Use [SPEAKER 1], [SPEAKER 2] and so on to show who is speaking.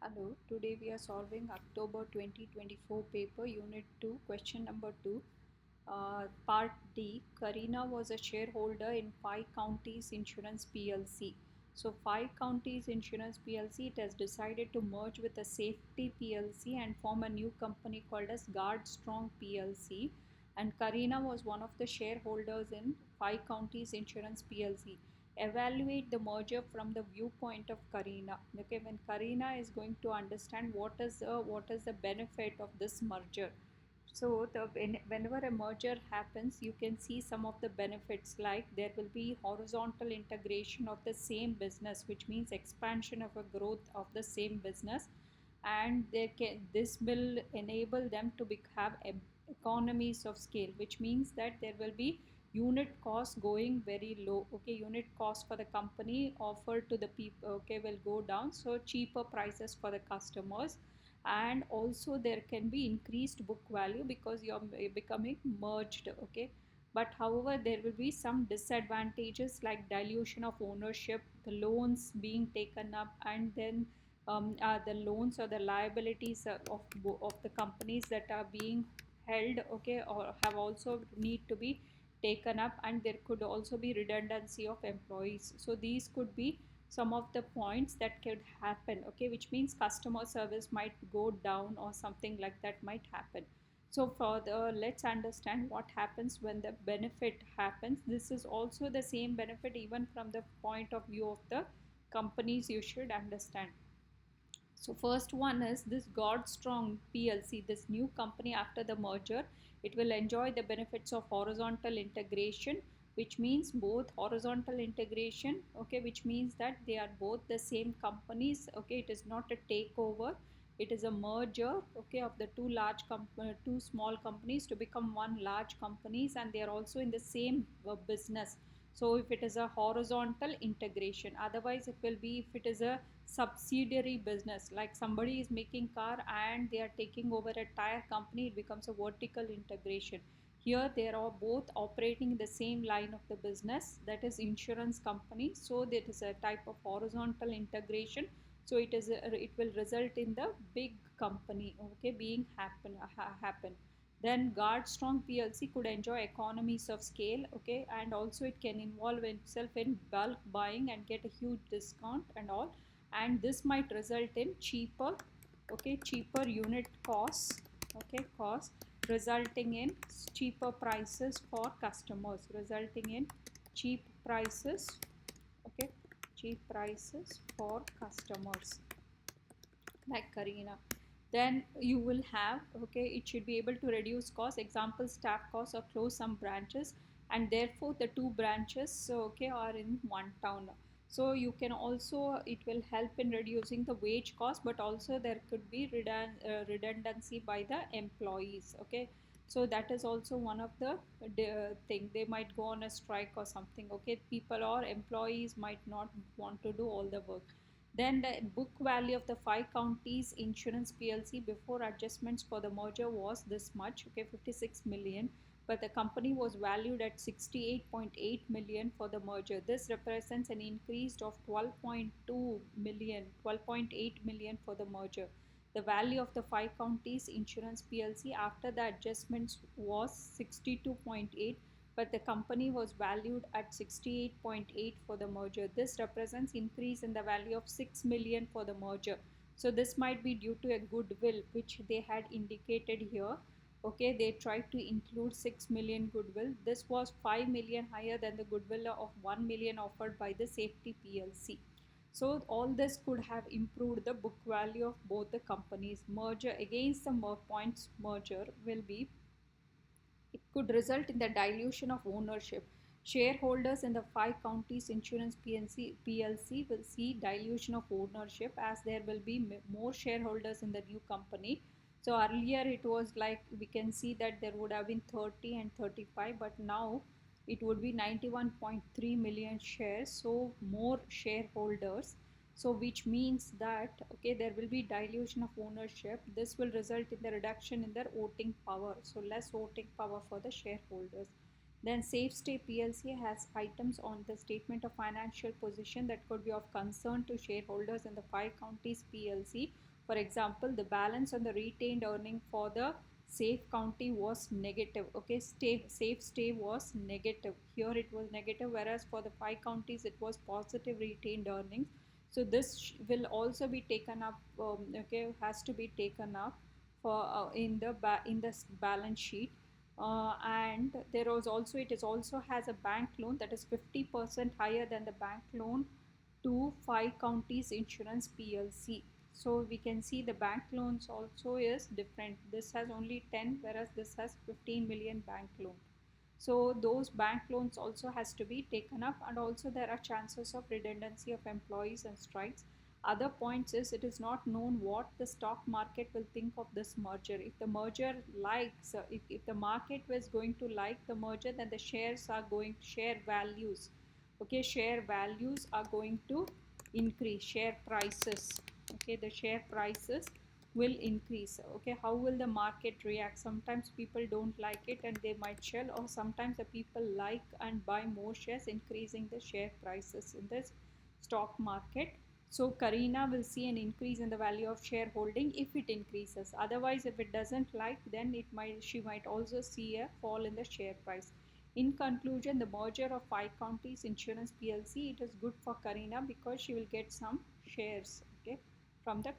[SPEAKER 1] Hello, today we are solving October 2024 paper Unit 2, question number 2, Part D. Karina was a shareholder in Five Counties Insurance PLC. So, Five Counties Insurance PLC, it has decided to merge with a Safety PLC and form a new company called as Guard Strong PLC. And Karina was one of the shareholders in Five Counties Insurance PLC. Evaluate the merger from the viewpoint of Karina. Okay, when Karina is going to understand what is the benefit of this merger. So whenever a merger happens, you can see some of the benefits, like there will be horizontal integration of the same business, which means expansion of a growth of the same business, and this will enable them to have economies of scale, which means that there will be unit cost going very low. Okay, unit cost for the company offered to the people, okay, will go down, so cheaper prices for the customers. And also there can be increased book value because you're becoming merged. Okay, but however there will be some disadvantages like dilution of ownership, the loans being taken up, and then the loans or the liabilities of the companies that are being held, okay, or have also need to be taken up, and there could also be redundancy of employees. So these could be some of the points that could happen. Okay, which means customer service might go down or something like that might happen. So further, let's understand what happens when the benefit happens. This is also the same benefit even from the point of view of the companies, you should understand. So first one is this God Strong PLC, this new company after the merger. It will enjoy the benefits of horizontal integration, which means both horizontal integration, okay, which means that they are both the same companies. Okay, it is not a takeover, it is a merger, okay, of the two small companies to become one large companies, and they are also in the same business. So if it is a horizontal integration, otherwise it will be if it is a subsidiary business, like somebody is making car and they are taking over a tire company, it becomes a vertical integration. Here they are both operating in the same line of the business, that is insurance company, so that is a type of horizontal integration. So it will result in the big company, okay, being happen. Then Guard Strong PLC could enjoy economies of scale, okay, and also it can involve itself in bulk buying and get a huge discount and all, and this might result in cheaper, okay, cheaper unit costs, okay, cost, resulting in cheaper prices for customers, resulting in cheap prices, okay, cheap prices for customers like Karina. Then you will have, okay, it should be able to reduce cost, example staff costs, or close some branches, and therefore the two branches, so okay, are in one town. So you can also, it will help in reducing the wage cost, but also there could be redundancy by the employees. Okay, so that is also one of the thing, they might go on a strike or something. Okay, people or employees might not want to do all the work. Then the book value of the Five Counties Insurance PLC before adjustments for the merger was this much, okay, 56 million, but the company was valued at 68.8 million for the merger. This represents an increase of 12.2 million, 12.8 million for the merger. The value of the Five Counties Insurance PLC after the adjustments was 62.8, but the company was valued at 68.8 for the merger. This represents increase in the value of 6 million for the merger. So this might be due to a goodwill which they had indicated here. Okay, they tried to include 6 million goodwill. This was 5 million higher than the goodwill of 1 million offered by the Safety PLC. So all this could have improved the book value of both the companies. Merger against the points merger will be, it could result in the dilution of ownership. Shareholders in the Five Counties Insurance PLC will see dilution of ownership as there will be more shareholders in the new company. So earlier it was like, we can see that there would have been 30 and 35, but now it would be 91.3 million shares, so more shareholders. So which means that, okay, there will be dilution of ownership. This will result in the reduction in their voting power, so less voting power for the shareholders. Then SafeStay PLC has items on the statement of financial position that could be of concern to shareholders in the Five Counties PLC For example, the balance on the retained earning for the safe county was negative. Okay, safe stay was negative. Here it was negative, whereas for the 5 counties it was positive retained earnings. So this will also be taken up. Okay, has to be taken up for in this balance sheet. And there was also, it is also has a bank loan that is 50% higher than the bank loan to 5 counties insurance PLC. So we can see the bank loans also is different. This has only 10, whereas this has 15 million bank loan. So those bank loans also has to be taken up, and also there are chances of redundancy of employees and strikes. Other points is it is not known what the stock market will think of this merger. If the merger likes, if the market was going to like the merger, then the shares are going, share values, okay, share values are going to increase, share prices, okay, the share prices will increase. Okay, how will the market react? Sometimes people don't like it and they might sell, or sometimes the people like and buy more shares, increasing the share prices in this stock market. So Karina will see an increase in the value of shareholding if it increases. Otherwise, if it doesn't like, then it might, she might also see a fall in the share price. In conclusion, the merger of 5 counties insurance PLC, it is good for Karina because she will get some shares, okay, from the